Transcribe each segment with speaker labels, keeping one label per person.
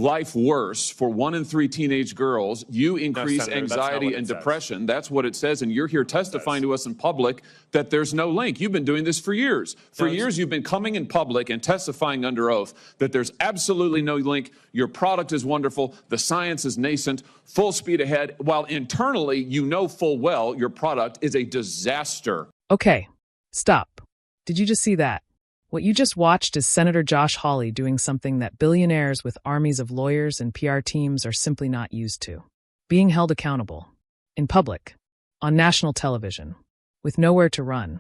Speaker 1: life worse for 1 in 3 teenage girls, you increase
Speaker 2: Senator,
Speaker 1: anxiety and depression. That's what it says. And you're here testifying to us in public that there's no link. You've been doing this for years. For years, you've been coming in public and testifying under oath that there's absolutely no link. Your product is wonderful. The science is nascent, full speed ahead, while internally, you know full well your product is a disaster.
Speaker 3: Okay, stop. Did you just see that? What you just watched is Senator Josh Hawley doing something that billionaires with armies of lawyers and PR teams are simply not used to. Being held accountable. In public. On national television. With nowhere to run.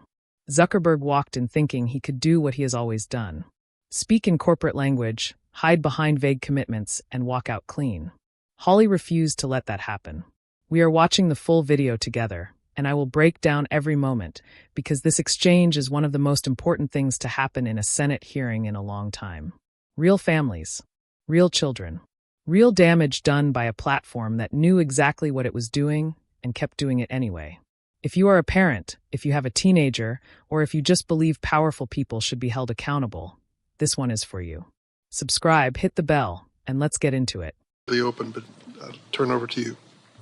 Speaker 3: Zuckerberg walked in thinking he could do what he has always done. Speak in corporate language, hide behind vague commitments, and walk out clean. Hawley refused to let that happen. We are watching the full video together, and I will break down every moment, because this exchange is one of the most important things to happen in a Senate hearing in a long time. Real families. Real children. Real damage done by a platform that knew exactly what it was doing and kept doing it anyway. If you are a parent, if you have a teenager, or if you just believe powerful people should be held accountable, this one is for you. Subscribe, hit the bell, and let's get into it.
Speaker 4: Open, but I'll turn over to you.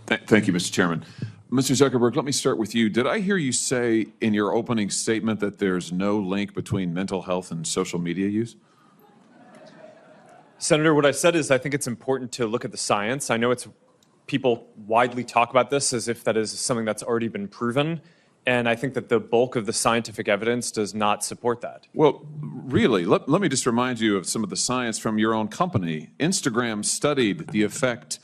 Speaker 1: Thank you, Mr. Chairman. Mr. Zuckerberg, let me start with you. Did I hear you say in your opening statement that there's no link between mental health and social media use?
Speaker 2: Senator, what I said is I think it's important to look at the science. I know people widely talk about this as if that is something that's already been proven, and I think that the bulk of the scientific evidence does not support that.
Speaker 1: Well, really, let me just remind you of some of the science from your own company. Instagram studied the effect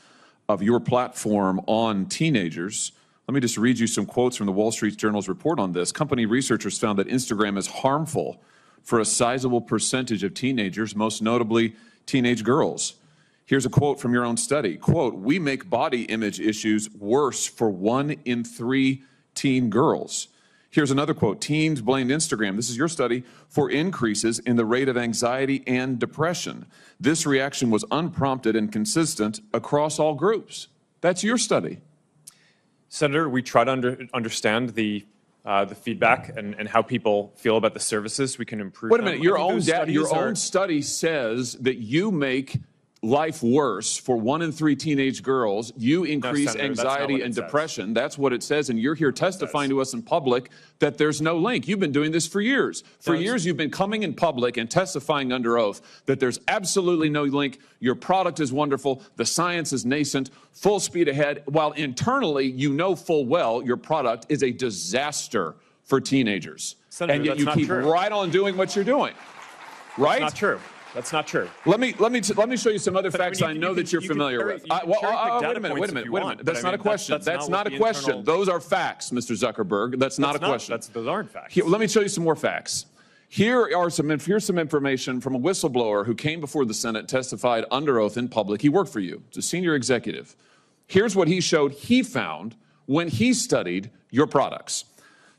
Speaker 1: of your platform on teenagers. Let me just read you some quotes from the Wall Street Journal's report on this. Company researchers found that Instagram is harmful for a sizable percentage of teenagers, most notably teenage girls. Here's a quote from your own study. Quote, "We make body image issues worse for 1 in 3 teen girls." Here's another quote. "Teens blamed Instagram," this is your study, "for increases in the rate of anxiety and depression. This reaction was unprompted and consistent across all groups." That's your study.
Speaker 2: Senator, we try to understand the feedback and how people feel about the services. We can improve.
Speaker 1: Wait a minute. Your own study says that you make life worse for 1 in 3 teenage girls. You increase anxiety and depression. That's what it says. And you're here testifying to us in public that there's no link. You've been doing this for years. For years, you've been coming in public and testifying under oath that there's absolutely no link. Your product is wonderful. The science is nascent, full speed ahead, while internally, you know full well your product is a disaster for teenagers.
Speaker 2: Senator,
Speaker 1: and yet you keep right on doing what you're doing. Right?
Speaker 2: That's not true. That's not true.
Speaker 1: Let me show you some other facts I know that you're familiar with. Wait a minute. That's not a question. That's not a question. Those are facts, Mr. Zuckerberg. That's not a question.
Speaker 2: Those aren't facts.
Speaker 1: Let me show you some more facts. Here's some information from a whistleblower who came before the Senate, testified under oath in public. He worked for you. It's a senior executive. Here's what he showed he found when he studied your products.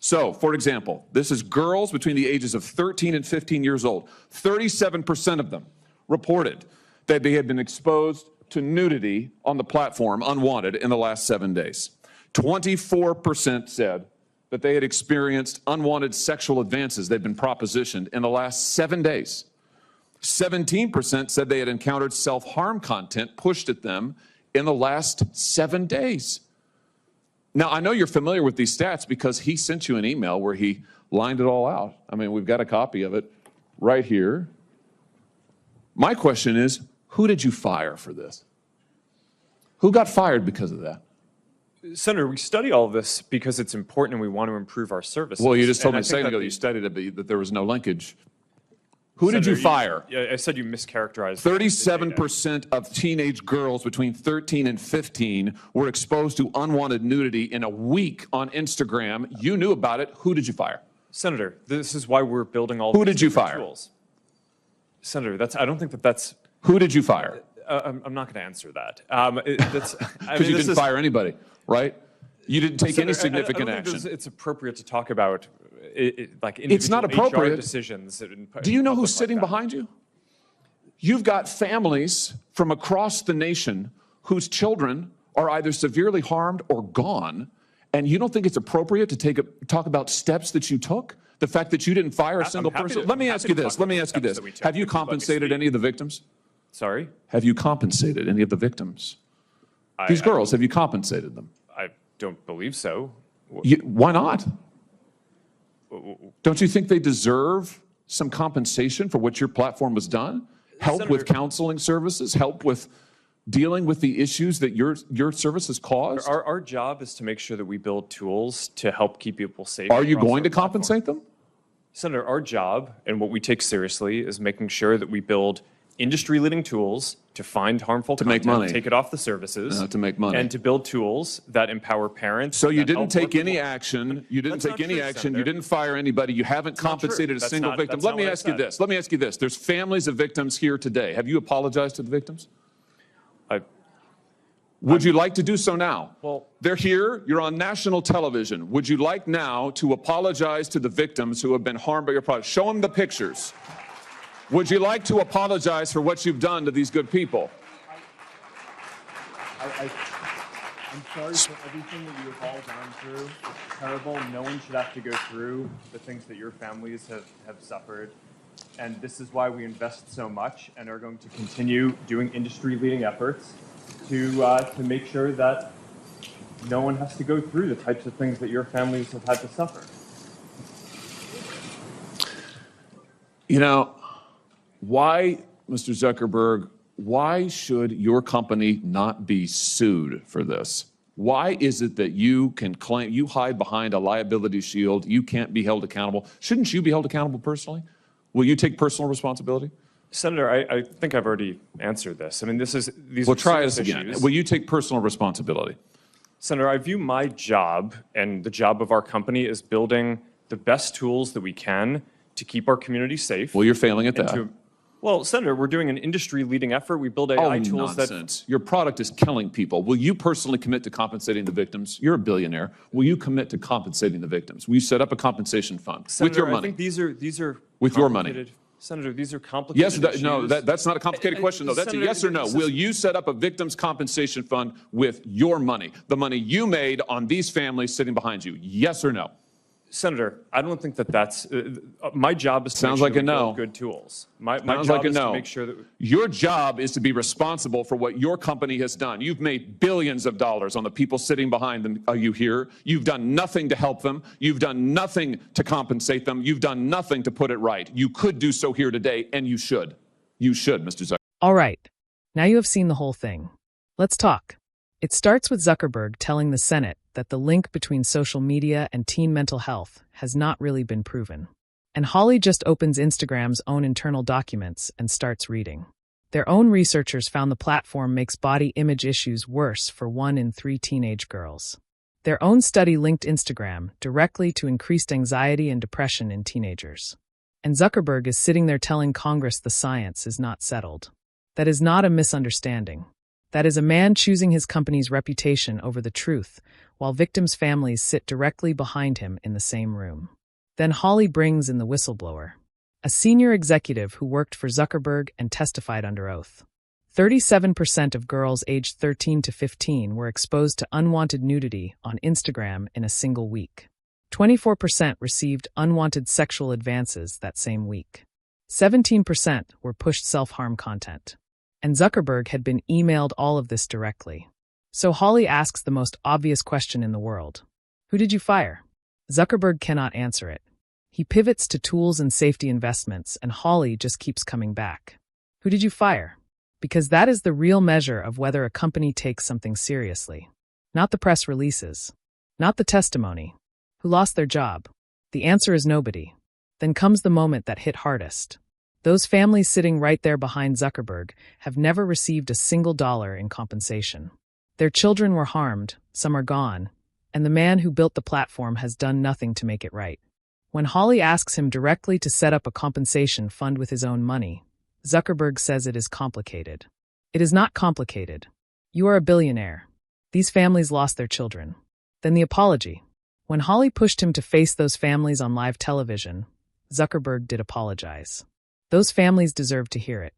Speaker 1: So, for example, this is girls between the ages of 13 and 15 years old. 37% of them reported that they had been exposed to nudity on the platform unwanted in the last 7 days. 24% said that they had experienced unwanted sexual advances. They've been propositioned in the last 7 days. 17% said they had encountered self-harm content pushed at them in the last 7 days. Now, I know you're familiar with these stats because he sent you an email where he lined it all out. I mean, we've got a copy of it right here. My question is, who did you fire for this? Who got fired because of that?
Speaker 2: Senator, we study all of this because it's important and we want to improve our services.
Speaker 1: Well, you just told me a second ago you studied it, that there was no linkage. Who did you fire?
Speaker 2: I said you mischaracterized.
Speaker 1: 37% of teenage girls between 13 and 15 were exposed to unwanted nudity in a week on Instagram. You knew about it. Who did you fire?
Speaker 2: Senator, this is why we're building all.
Speaker 1: Who did you fire?
Speaker 2: Tools. Senator, I don't think that's.
Speaker 1: Who did you fire?
Speaker 2: I'm not going to answer that.
Speaker 1: Because you didn't fire anybody, right? You didn't take any significant action.
Speaker 2: It's appropriate to talk about like individual
Speaker 1: it's not appropriate.
Speaker 2: HR decisions.
Speaker 1: Do you know who's sitting behind you? You've got families from across the nation whose children are either severely harmed or gone, and you don't think it's appropriate to talk about steps that you took? The fact that you didn't fire a single person? Let me ask you this. Have you compensated any of the victims?
Speaker 2: Sorry?
Speaker 1: Have you compensated any of the victims? These girls, have you compensated them?
Speaker 2: I don't believe so.
Speaker 1: Why not? Don't you think they deserve some compensation for what your platform has done? Help with counseling services, help with dealing with the issues that your service has caused?
Speaker 2: Our job is to make sure that we build tools to help keep people safe.
Speaker 1: Are you going to compensate them?
Speaker 2: Senator, our job and what we take seriously is making sure that we build industry-leading tools to find harmful content,
Speaker 1: make money.
Speaker 2: take it off the services,
Speaker 1: To make money.
Speaker 2: and to build tools that empower parents.
Speaker 1: So you
Speaker 2: that
Speaker 1: didn't
Speaker 2: help
Speaker 1: take any
Speaker 2: work-
Speaker 1: action. You didn't
Speaker 2: That's
Speaker 1: take
Speaker 2: not
Speaker 1: any
Speaker 2: true,
Speaker 1: action.
Speaker 2: Senator.
Speaker 1: You didn't fire anybody. You haven't
Speaker 2: not true.
Speaker 1: compensated a
Speaker 2: That's
Speaker 1: single
Speaker 2: not-
Speaker 1: victim.
Speaker 2: that's
Speaker 1: Let
Speaker 2: not
Speaker 1: me
Speaker 2: what I
Speaker 1: ask you
Speaker 2: said.
Speaker 1: this. Let me ask you this. There's families of victims here today. Have you apologized to the victims? Would you like to do so now?
Speaker 2: Well-
Speaker 1: They're here. You're on national television. Would you like now to apologize to the victims who have been harmed by your product? Show them the pictures. Would you like to apologize for what you've done to these good people?
Speaker 2: I'm sorry for everything that you have all gone through. It's terrible. No one should have to go through the things that your families have suffered. And this is why we invest so much and are going to continue doing industry-leading efforts to make sure that no one has to go through the types of things that your families have had to suffer.
Speaker 1: You know, why, Mr. Zuckerberg, why should your company not be sued for this? Why is it that you can claim, you hide behind a liability shield, you can't be held accountable? Shouldn't you be held accountable personally? Will you take personal responsibility?
Speaker 2: Senator, I think I've already answered this. I mean, these
Speaker 1: Well,
Speaker 2: are
Speaker 1: try
Speaker 2: serious
Speaker 1: this again.
Speaker 2: issues.
Speaker 1: Will you take personal responsibility?
Speaker 2: Senator, I view my job and the job of our company as building the best tools that we can to keep our community safe.
Speaker 1: Well, you're failing at
Speaker 2: and
Speaker 1: that.
Speaker 2: Well, Senator, we're doing an industry-leading effort. We build AI tools
Speaker 1: nonsense. Your product is killing people. Will you personally commit to compensating the victims? You're a billionaire. Will you commit to compensating the victims? Will you set up a compensation fund
Speaker 2: Senator,
Speaker 1: with your
Speaker 2: I
Speaker 1: money?
Speaker 2: think these are
Speaker 1: With your money.
Speaker 2: complicated- Senator, these are complicated
Speaker 1: Yes,
Speaker 2: issues.
Speaker 1: no, that's not a complicated question, though. That's a
Speaker 2: Senator,
Speaker 1: yes or no.
Speaker 2: this is-
Speaker 1: Will you set up a victims' compensation fund with your money, the money you made on these families sitting behind you? Yes or no?
Speaker 2: Senator, I don't think that's my job is to
Speaker 1: Sounds
Speaker 2: make sure
Speaker 1: like a
Speaker 2: we
Speaker 1: no.
Speaker 2: build good tools. My
Speaker 1: Sounds
Speaker 2: job
Speaker 1: like a
Speaker 2: is
Speaker 1: no.
Speaker 2: to make sure that
Speaker 1: Your job is to be responsible for what your company has done. You've made billions of dollars on the people sitting behind them. Are you here? You've done nothing to help them. You've done nothing to compensate them. You've done nothing to put it right. You could do so here today, and you should. You should, Mr. Zuckerberg.
Speaker 3: All right, now you have seen the whole thing. Let's talk. It starts with Zuckerberg telling the Senate that the link between social media and teen mental health has not really been proven. And Holly just opens Instagram's own internal documents and starts reading. Their own researchers found the platform makes body image issues worse for 1 in 3 teenage girls. Their own study linked Instagram directly to increased anxiety and depression in teenagers. And Zuckerberg is sitting there telling Congress the science is not settled. That is not a misunderstanding. That is a man choosing his company's reputation over the truth, while victims' families sit directly behind him in the same room. Then Holly brings in the whistleblower, a senior executive who worked for Zuckerberg and testified under oath. 37% of girls aged 13 to 15 were exposed to unwanted nudity on Instagram in a single week. 24% received unwanted sexual advances that same week. 17% were pushed self-harm content. And Zuckerberg had been emailed all of this directly. So Holly asks the most obvious question in the world. Who did you fire? Zuckerberg cannot answer it. He pivots to tools and safety investments, and Holly just keeps coming back. Who did you fire? Because that is the real measure of whether a company takes something seriously. Not the press releases. Not the testimony. Who lost their job? The answer is nobody. Then comes the moment that hit hardest. Those families sitting right there behind Zuckerberg have never received a single dollar in compensation. Their children were harmed, some are gone, and the man who built the platform has done nothing to make it right. When Holly asks him directly to set up a compensation fund with his own money, Zuckerberg says it is complicated. It is not complicated. You are a billionaire. These families lost their children. Then the apology. When Holly pushed him to face those families on live television, Zuckerberg did apologize. Those families deserve to hear it.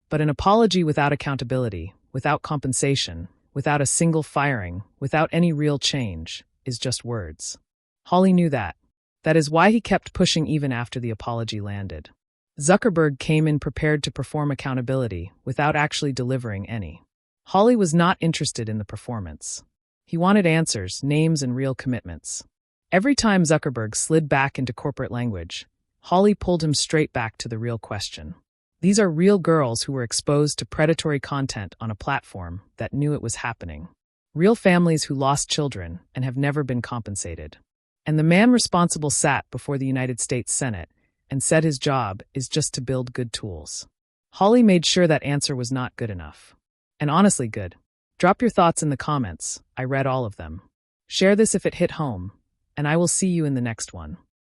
Speaker 3: But an apology without accountability, without compensation, without a single firing, without any real change, is just words. Holly knew that. That is why he kept pushing even after the apology landed. Zuckerberg came in prepared to perform accountability without actually delivering any. Hawley was not interested in the performance. He wanted answers, names, and real commitments. Every time Zuckerberg slid back into corporate language, Hawley pulled him straight back to the real question. These are real girls who were exposed to predatory content on a platform that knew it was happening. Real families who lost children and have never been compensated. And the man responsible sat before the United States Senate and said his job is just to build good tools. Hawley made sure that answer was not good enough. And honestly good. Drop your thoughts in the comments. I read all of them. Share this if it hit home, and I will see you in the next one.